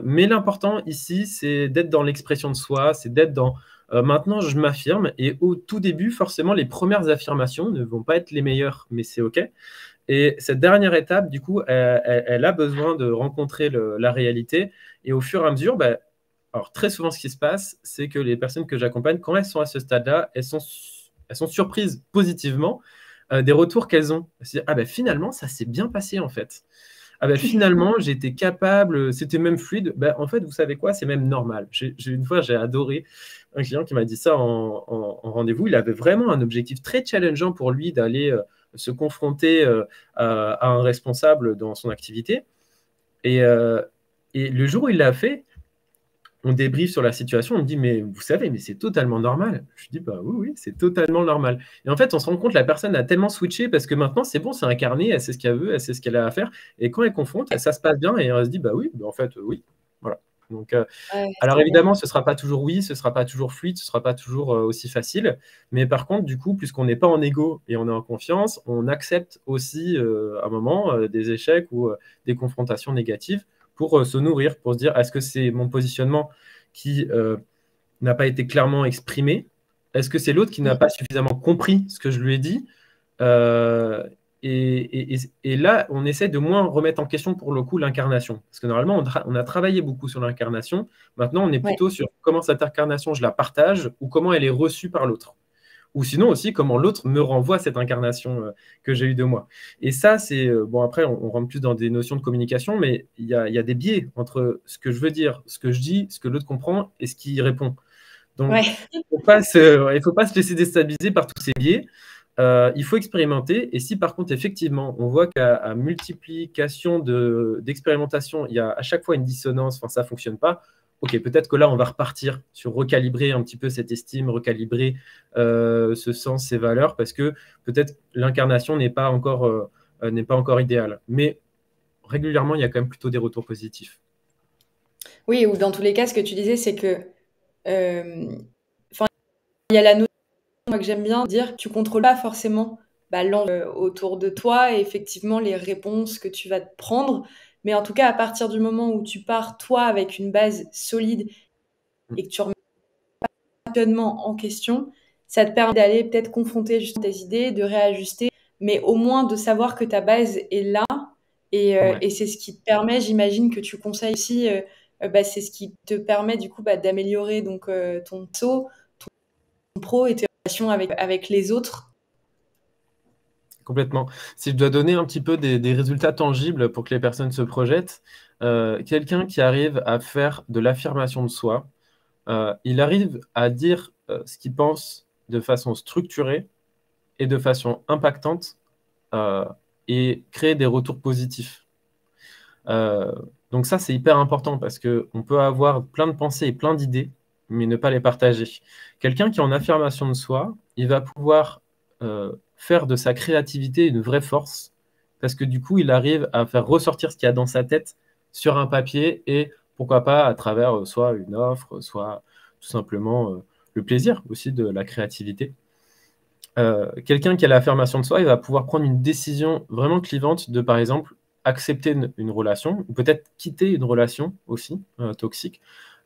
Speaker 2: mais l'important ici, c'est d'être dans l'expression de soi, c'est d'être dans maintenant je m'affirme, et au tout début, forcément, les premières affirmations ne vont pas être les meilleures, mais c'est OK. Et cette dernière étape, du coup, elle a besoin de rencontrer la réalité, et au fur et à mesure, bah, alors, très souvent, ce qui se passe, c'est que les personnes que j'accompagne, quand elles sont à ce stade-là, elles sont surprises positivement des retours qu'elles ont. Elles se disent, ah ben finalement, ça s'est bien passé en fait. Ah ben finalement, j'étais capable, c'était même fluide. Ben, en fait, vous savez quoi, c'est même normal. Une fois, j'ai adoré un client qui m'a dit ça en rendez-vous. Il avait vraiment un objectif très challengeant pour lui d'aller se confronter à un responsable dans son activité. Et, euh, et le jour où il l'a fait, on débriefe sur la situation, on me dit, mais vous savez, mais c'est totalement normal. Je dis, bah oui, oui, c'est totalement normal. Et en fait, on se rend compte, la personne a tellement switché parce que maintenant, c'est bon, c'est incarné, elle sait ce qu'elle veut, elle sait ce qu'elle a à faire. Et quand elle confronte, ça se passe bien et elle se dit, bah oui, bah en fait, oui. Voilà. Donc,
Speaker 1: Ouais,
Speaker 2: alors
Speaker 1: c'est bien.
Speaker 2: évidemment, ce ne sera pas toujours oui, ce ne sera pas toujours fluide, ce ne sera pas toujours aussi facile. Mais par contre, du coup, puisqu'on n'est pas en ego et on est en confiance, on accepte aussi à un moment des échecs ou des confrontations négatives pour se nourrir, pour se dire, est-ce que c'est mon positionnement qui n'a pas été clairement exprimé? Est-ce que c'est l'autre qui n'a
Speaker 1: Mm.
Speaker 2: pas suffisamment compris ce que je lui ai dit? Euh, et là, on essaie de moins remettre en question pour le coup l'incarnation. Parce que normalement, on a travaillé beaucoup sur l'incarnation. Maintenant, on est
Speaker 1: Ouais.
Speaker 2: plutôt sur comment cette incarnation, je la partage ou comment elle est reçue par l'autre. Ou sinon aussi comment l'autre me renvoie cette incarnation que j'ai eue de moi. Et ça, c'est... bon, après, on rentre plus dans des notions de communication, mais il y a des biais entre ce que je veux dire, ce que je dis, ce que l'autre comprend et ce qui répond. Donc,
Speaker 1: Ouais.
Speaker 2: il faut pas se laisser déstabiliser par tous ces biais. Il faut expérimenter. Et si par contre, effectivement, on voit qu'à multiplication d'expérimentation, il y a à chaque fois une dissonance, enfin, ça ne fonctionne pas, ok, peut-être que là, on va repartir sur recalibrer un petit peu cette estime, recalibrer ce sens, ces valeurs, parce que peut-être l'incarnation n'est pas encore idéale. Mais régulièrement, il y a quand même plutôt des retours positifs.
Speaker 1: Oui, ou dans tous les cas, ce que tu disais, c'est que euh, enfin, il y a la notion moi, que j'aime bien dire, tu contrôles pas forcément bah, l'angle autour de toi et effectivement les réponses que tu vas te prendre. Mais en tout cas, à partir du moment où tu pars, toi, avec une base solide et que tu remets pleinement en question, ça te permet d'aller peut-être confronter justement tes idées, de réajuster, mais au moins de savoir que ta base est là.
Speaker 2: Ouais.
Speaker 1: Et c'est ce qui te permet, j'imagine que tu conseilles aussi, bah, c'est ce qui te permet du coup bah, d'améliorer donc ton saut, ton pro et tes relations avec les autres.
Speaker 2: Complètement. Si je dois donner un petit peu des résultats tangibles pour que les personnes se projettent, quelqu'un qui arrive à faire de l'affirmation de soi, il arrive à dire ce qu'il pense de façon structurée et de façon impactante euh, et créer des retours positifs. Euh, donc ça, c'est hyper important parce qu'on peut avoir plein de pensées et plein d'idées, mais ne pas les partager. Quelqu'un qui est en affirmation de soi, il va pouvoir faire de sa créativité une vraie force parce que du coup, il arrive à faire ressortir ce qu'il y a dans sa tête sur un papier et pourquoi pas à travers soit une offre, soit tout simplement le plaisir aussi de la créativité. Quelqu'un qui a l'affirmation de soi, il va pouvoir prendre une décision vraiment clivante de, par exemple, accepter une relation, ou peut-être quitter une relation aussi toxique,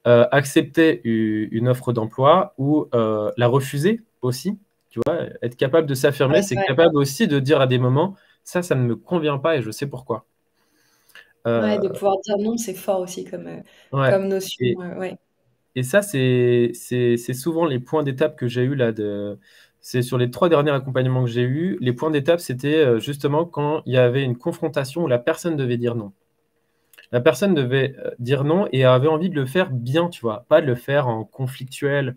Speaker 2: accepter une offre d'emploi ou la refuser aussi, tu vois, être capable de s'affirmer,
Speaker 1: Ouais,
Speaker 2: c'est
Speaker 1: c'est vrai.
Speaker 2: capable aussi de dire à des moments, ça ne me convient pas et je sais pourquoi.
Speaker 1: Ouais, de
Speaker 2: Euh,
Speaker 1: pouvoir dire non, c'est fort aussi
Speaker 2: ouais.
Speaker 1: comme notion.
Speaker 2: Et,
Speaker 1: Ouais.
Speaker 2: et ça, c'est souvent les points d'étape que j'ai eu là. C'est sur les 3 derniers accompagnements que j'ai eus. Les points d'étape, c'était justement quand il y avait une confrontation où la personne devait dire non. La personne devait dire non et avait envie de le faire bien, tu vois, pas de le faire en conflictuel.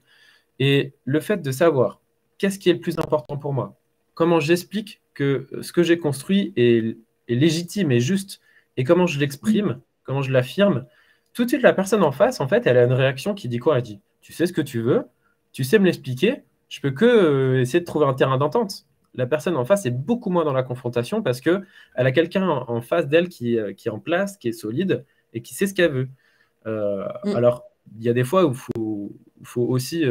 Speaker 2: Et le fait de savoir qu'est-ce qui est le plus important pour moi, comment j'explique que ce que j'ai construit est légitime et juste, et comment je
Speaker 1: Mmh.
Speaker 2: l'exprime, comment je l'affirme, tout de suite la personne en face, en fait, elle a une réaction qui dit quoi? Elle dit, tu sais ce que tu veux, tu sais me l'expliquer, je peux que essayer de trouver un terrain d'entente. La personne en face est beaucoup moins dans la confrontation parce que elle a quelqu'un en face d'elle qui est en place, qui est solide et qui sait ce qu'elle veut.
Speaker 1: Mmh.
Speaker 2: Alors, il y a des fois où il faut aussi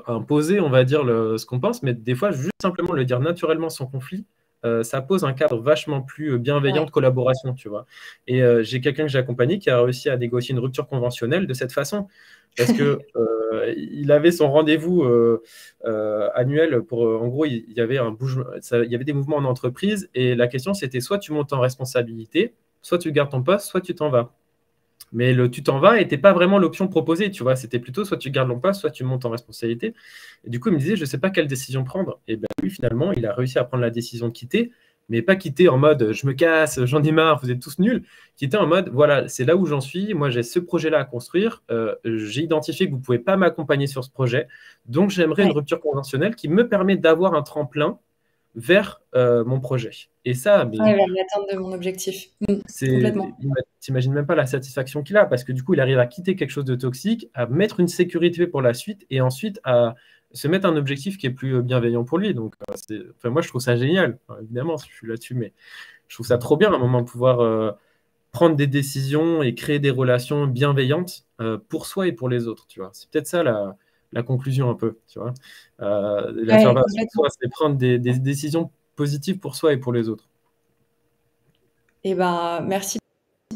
Speaker 2: imposer, on va dire, ce qu'on pense, mais des fois, juste simplement le dire naturellement sans conflit, ça pose un cadre vachement plus bienveillant
Speaker 1: Ouais.
Speaker 2: de collaboration, tu vois. Et j'ai quelqu'un que j'ai accompagné qui a réussi à négocier une rupture conventionnelle de cette façon, parce que il avait son rendez-vous annuel pour, en gros, il y avait un il y avait des mouvements en entreprise, et la question c'était soit tu montes en responsabilité, soit tu gardes ton poste, soit tu t'en vas. Mais le tu t'en vas n'était pas vraiment l'option proposée, tu vois. C'était plutôt soit tu gardes l'emploi, soit tu montes en responsabilité. Et du coup, il me disait, je ne sais pas quelle décision prendre. Et bien, lui, finalement, il a réussi à prendre la décision de quitter, mais pas quitter en mode je me casse, j'en ai marre, vous êtes tous nuls. Quitter en mode voilà, c'est là où j'en suis. Moi, j'ai ce projet-là à construire. J'ai identifié que vous ne pouvez pas m'accompagner sur ce projet. Donc, j'aimerais une
Speaker 1: Ouais.
Speaker 2: rupture conventionnelle qui me permet d'avoir un tremplin vers mon projet. Et ça, mais
Speaker 1: Ouais, vers l'atteinte de mon objectif. Complètement.
Speaker 2: t'imagines même pas la satisfaction qu'il a parce que du coup, il arrive à quitter quelque chose de toxique, à mettre une sécurité pour la suite et ensuite à se mettre un objectif qui est plus bienveillant pour lui. Donc, enfin, moi, je trouve ça génial. Enfin, évidemment, je suis là-dessus, mais je trouve ça trop bien à un moment de pouvoir prendre des décisions et créer des relations bienveillantes pour soi et pour les autres. Tu vois, c'est peut-être ça la conclusion un peu. Tu vois,
Speaker 1: Ouais,
Speaker 2: l'affirmation de
Speaker 1: complètement.
Speaker 2: soi, c'est prendre des décisions positives pour soi et pour les autres.
Speaker 1: Et ben, merci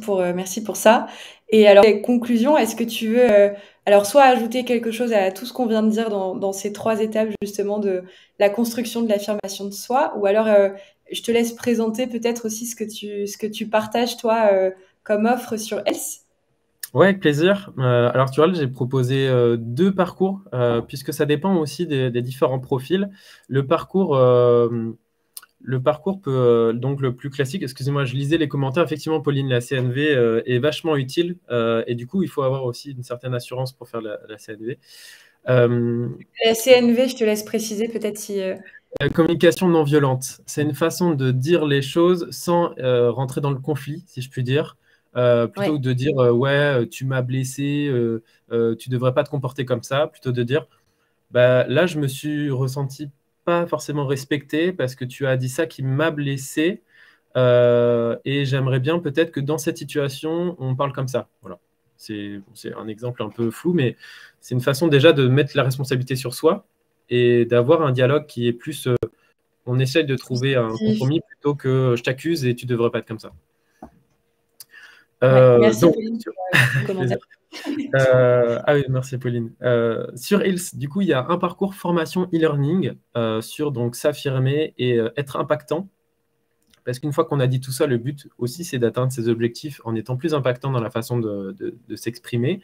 Speaker 1: pour ça. Et alors, conclusion, est-ce que tu veux, alors soit ajouter quelque chose à tout ce qu'on vient de dire dans ces 3 étapes justement de la construction de l'affirmation de soi, ou alors, je te laisse présenter peut-être aussi ce que tu partages toi, comme offre sur Else?
Speaker 2: Ouais, avec plaisir. Alors, tu vois, là, j'ai proposé 2 parcours, puisque ça dépend aussi des différents profils. Le parcours, le parcours peut, donc le plus classique, excusez-moi, je lisais les commentaires. Effectivement, Pauline, la CNV est vachement utile, et du coup, il faut avoir aussi une certaine assurance pour faire la CNV. Euh,
Speaker 1: La CNV, je te laisse préciser peut-être si,
Speaker 2: Communication non violente, c'est une façon de dire les choses sans rentrer dans le conflit, si je puis dire. Plutôt
Speaker 1: ouais.
Speaker 2: que de dire ouais, tu m'as blessé, tu devrais pas te comporter comme ça, plutôt de dire bah, là, je me suis ressenti pas forcément respecté parce que tu as dit ça qui m'a blessé, et j'aimerais bien peut-être que dans cette situation, on parle comme ça. Voilà. C'est un exemple un peu flou, mais c'est une façon déjà de mettre la responsabilité sur soi et d'avoir un dialogue qui est plus, on essaye de trouver un
Speaker 1: Constructif.
Speaker 2: compromis plutôt que je t'accuse et tu devrais pas être comme ça.
Speaker 1: Ouais. Merci
Speaker 2: Donc,
Speaker 1: Pauline pour ton
Speaker 2: avec
Speaker 1: commentaire.
Speaker 2: plaisir. Ah oui, merci Pauline. Sur Hills, du coup, il y a un parcours formation e-learning sur donc s'affirmer et être impactant. Parce qu'une fois qu'on a dit tout ça, le but aussi, c'est d'atteindre ses objectifs en étant plus impactant dans la façon de s'exprimer.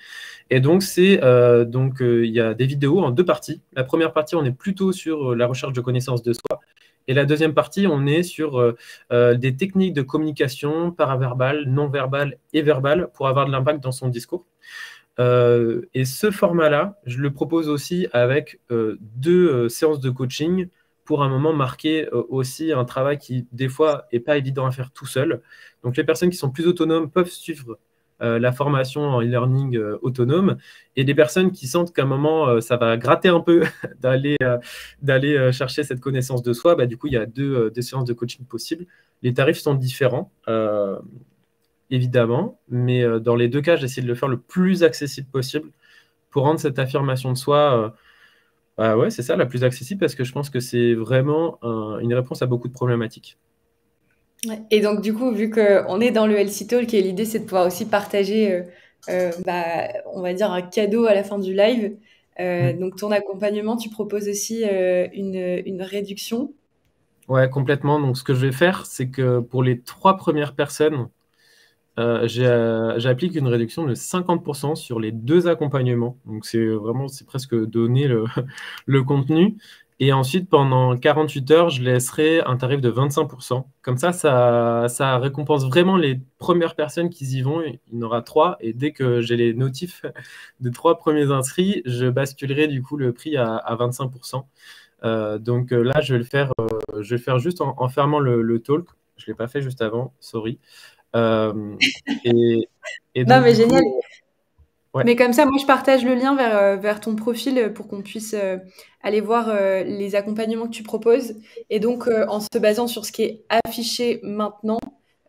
Speaker 2: Et donc, il y a des vidéos en 2 parties. La première partie, on est plutôt sur la recherche de connaissances de soi. Et la deuxième partie, on est sur des techniques de communication paraverbale, non verbale et verbale pour avoir de l'impact dans son discours. Et ce format-là, je le propose aussi avec 2 séances de coaching pour un moment marquer aussi un travail qui, des fois, n'est pas évident à faire tout seul. Donc, les personnes qui sont plus autonomes peuvent suivre la formation en e-learning autonome, et des personnes qui sentent qu'à un moment, ça va gratter un peu d'aller chercher cette connaissance de soi, bah, du coup, il y a 2 séances de coaching possibles. Les tarifs sont différents. Évidemment, mais dans les 2 cas, j'essaie de le faire le plus accessible possible pour rendre cette affirmation de soi, bah ouais, c'est ça, la plus accessible, parce que je pense que c'est vraiment une réponse à beaucoup de problématiques.
Speaker 1: Ouais. Et donc, du coup, vu qu'on est dans le Healthy Talk, et l'idée, c'est de pouvoir aussi partager, on va dire, un cadeau à la fin du live.
Speaker 2: Mm.
Speaker 1: Donc, ton accompagnement, tu proposes aussi une réduction.
Speaker 2: Ouais, complètement. Donc, ce que je vais faire, c'est que pour les 3 premières personnes, j'applique une réduction de 50% sur les 2 accompagnements. Donc, c'est presque donner le contenu. Et ensuite, pendant 48 heures, je laisserai un tarif de 25%. Comme ça récompense vraiment les premières personnes qui y vont. Il y en aura 3. Et dès que j'ai les notifs des 3 premiers inscrits, je basculerai du coup le prix à 25%. Donc là, je vais le faire juste en fermant le talk. Je ne l'ai pas fait juste avant, sorry. Euh, et, et
Speaker 1: Non,
Speaker 2: donc,
Speaker 1: mais
Speaker 2: du coup,
Speaker 1: génial.
Speaker 2: ouais,
Speaker 1: Mais comme ça, moi, je partage le lien vers ton profil pour qu'on puisse aller voir les accompagnements que tu proposes. Et donc, en se basant sur ce qui est affiché maintenant,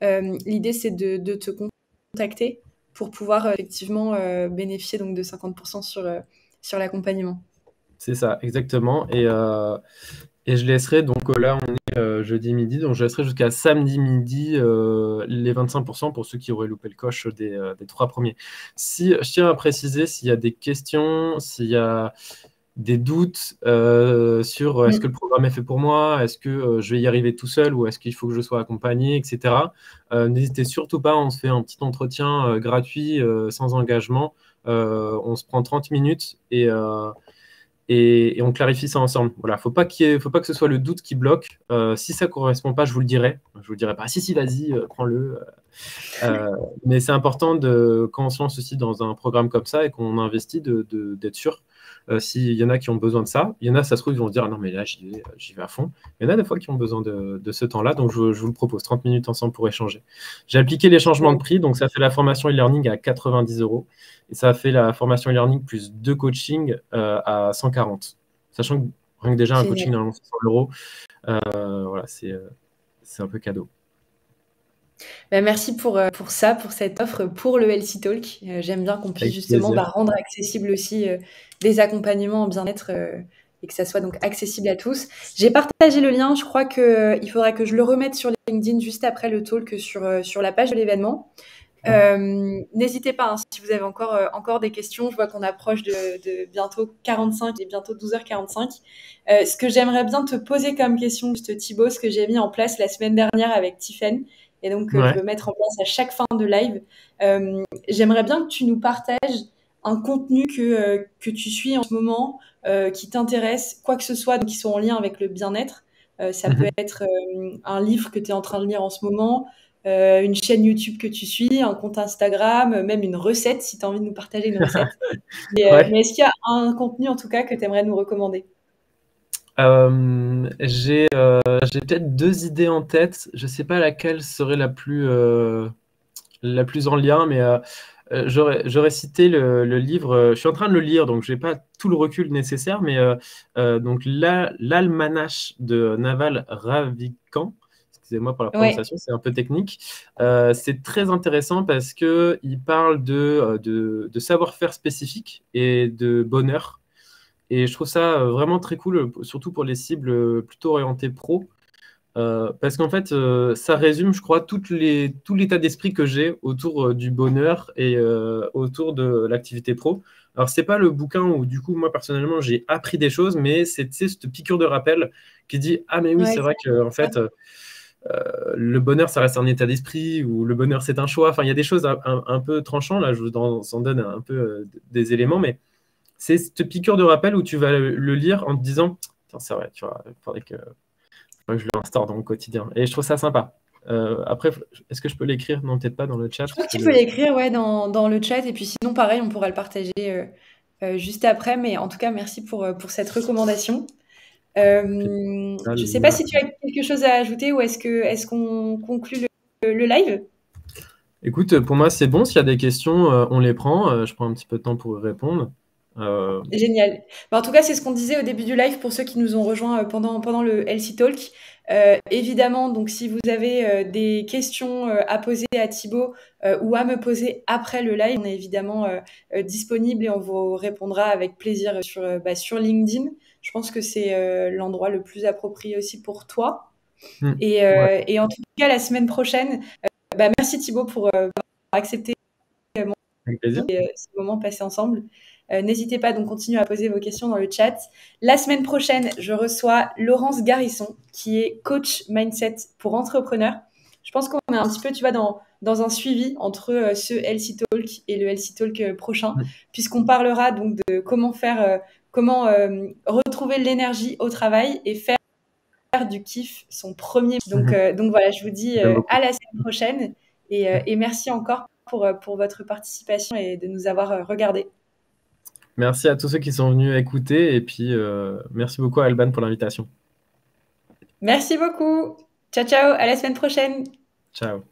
Speaker 1: l'idée, c'est de te contacter pour pouvoir effectivement bénéficier donc de 50% sur l'accompagnement.
Speaker 2: c'est ça, exactement. Et je laisserai, donc là, on est jeudi midi, donc je laisserai jusqu'à samedi midi les 25% pour ceux qui auraient loupé le coche des 3 premiers. Si, je tiens à préciser, s'il y a des questions, s'il y a des doutes sur est-ce que le
Speaker 1: Mm.
Speaker 2: programme est fait pour moi, est-ce que je vais y arriver tout seul ou est-ce qu'il faut que je sois accompagné, etc. N'hésitez surtout pas, on se fait un petit entretien gratuit, sans engagement. On se prend 30 minutes et on clarifie ça ensemble. Voilà, faut pas que ce soit le doute qui bloque. Si ça correspond pas, je vous le dirai. Je vous dirai pas, si, si, vas-y, prends-le. Euh, mais c'est important quand on se lance aussi dans un programme comme ça et qu'on investit, d'être sûr. S'il y en a qui ont besoin de ça, il y en a, ça se trouve, ils vont se dire, ah non, mais là, j'y vais à fond. Il y en a des fois qui ont besoin de ce temps-là, donc je vous le propose, 30 minutes ensemble pour échanger. J'ai appliqué les changements de prix, donc ça fait la formation e-learning à 90 euros et ça fait la formation e-learning plus 2 coachings à 140. Sachant que rien que déjà un coaching,
Speaker 1: Génial.
Speaker 2: normalement, c'est 100 euros. Voilà, c'est un peu cadeau.
Speaker 1: Bah, merci pour ça, pour cette offre, pour le Healthy Talk. J'aime bien qu'on puisse
Speaker 2: Avec
Speaker 1: justement
Speaker 2: plaisir.
Speaker 1: rendre accessible aussi des accompagnements en bien-être et que ça soit donc accessible à tous. J'ai partagé le lien, je crois qu'il faudra que je le remette sur LinkedIn juste après le talk sur la page de l'événement. N'hésitez pas hein, si vous avez encore des questions. Je vois qu'on approche de bientôt 45 et bientôt 12h45. Ce que j'aimerais bien te poser comme question, juste Thibaut, ce que j'ai mis en place la semaine dernière avec Tiffen, et donc je
Speaker 2: Ouais.
Speaker 1: veux mettre en place à chaque fin de live. J'aimerais bien que tu nous partages un contenu que tu suis en ce moment, qui t'intéresse, quoi que ce soit, donc qui soit en lien avec le bien-être. Ça peut
Speaker 2: Mhm.
Speaker 1: être un livre que tu es en train de lire en ce moment, une chaîne YouTube que tu suis, un compte Instagram, même une recette, si tu as envie de nous partager une recette.
Speaker 2: Ouais.
Speaker 1: Mais est-ce qu'il y a un contenu, en tout cas, que tu aimerais nous recommander?
Speaker 2: J'ai peut-être 2 idées en tête. Je sais pas laquelle serait la plus en lien, mais j'aurais cité le livre. Je suis en train de le lire, donc j'ai pas tout le recul nécessaire, mais donc l'Almanach de Naval Ravikant. Excusez-moi pour la
Speaker 1: Ouais,
Speaker 2: prononciation, c'est un peu technique. C'est très intéressant parce que il parle de savoir-faire spécifique et de bonheur. Et je trouve ça vraiment très cool, surtout pour les cibles plutôt orientées pro. Parce qu'en fait, ça résume, je crois, tout l'état d'esprit que j'ai autour du bonheur et autour de l'activité pro. Alors, c'est pas le bouquin où, du coup, moi, personnellement, j'ai appris des choses, mais c'est, tu sais, cette piqûre de rappel qui dit, ah, mais oui,
Speaker 1: ouais,
Speaker 2: c'est vrai que, en
Speaker 1: ça.
Speaker 2: fait, le bonheur, ça reste un état d'esprit, ou le bonheur, c'est un choix. Enfin, il y a des choses un peu tranchants, là, je vous en donne un peu des éléments, mais c'est cette piqûre de rappel où tu vas le lire en te disant, tiens, c'est vrai, tu vois, il faudrait que je l'instaure dans mon quotidien. Et je trouve ça sympa. Après, est-ce que je peux l'écrire? Non, peut-être pas dans le chat.
Speaker 1: Je crois
Speaker 2: Parce
Speaker 1: que
Speaker 2: que
Speaker 1: tu peux l'écrire ouais, dans le chat, et puis sinon, pareil, on pourra le partager juste après. Mais en tout cas, merci pour cette recommandation.
Speaker 2: puis, là,
Speaker 1: Je ne sais pas si tu as quelque chose à ajouter ou est-ce qu'on conclut le live?
Speaker 2: écoute, pour moi, c'est bon. S'il y a des questions, on les prend. Je prends un petit peu de temps pour y répondre. Euh,
Speaker 1: Génial. Bah, en tout cas, c'est ce qu'on disait au début du live pour ceux qui nous ont rejoints pendant le Healthy Talk. Évidemment, donc si vous avez des questions à poser à Thibaut ou à me poser après le live, on est évidemment disponible et on vous répondra avec plaisir sur LinkedIn. Je pense que c'est l'endroit le plus approprié aussi pour toi. Et en tout cas, la semaine prochaine, merci Thibaut pour avoir accepté mon
Speaker 2: Avec plaisir.
Speaker 1: ce moment passé ensemble. N'hésitez pas, donc continuez à poser vos questions dans le chat. La semaine prochaine, je reçois Laurence Garisson, qui est coach mindset pour entrepreneurs. Je pense qu'on est un petit peu, tu vois, dans un suivi entre ce Healthy Talk et le Healthy Talk prochain, puisqu'on parlera donc de comment retrouver l'énergie au travail et faire du kiff son premier. Donc voilà, je vous dis à la semaine prochaine et merci encore pour votre participation et de nous avoir regardés.
Speaker 2: Merci à tous ceux qui sont venus écouter et puis merci beaucoup à Alban pour l'invitation.
Speaker 1: Merci beaucoup. Ciao, ciao. À la semaine prochaine.
Speaker 2: Ciao.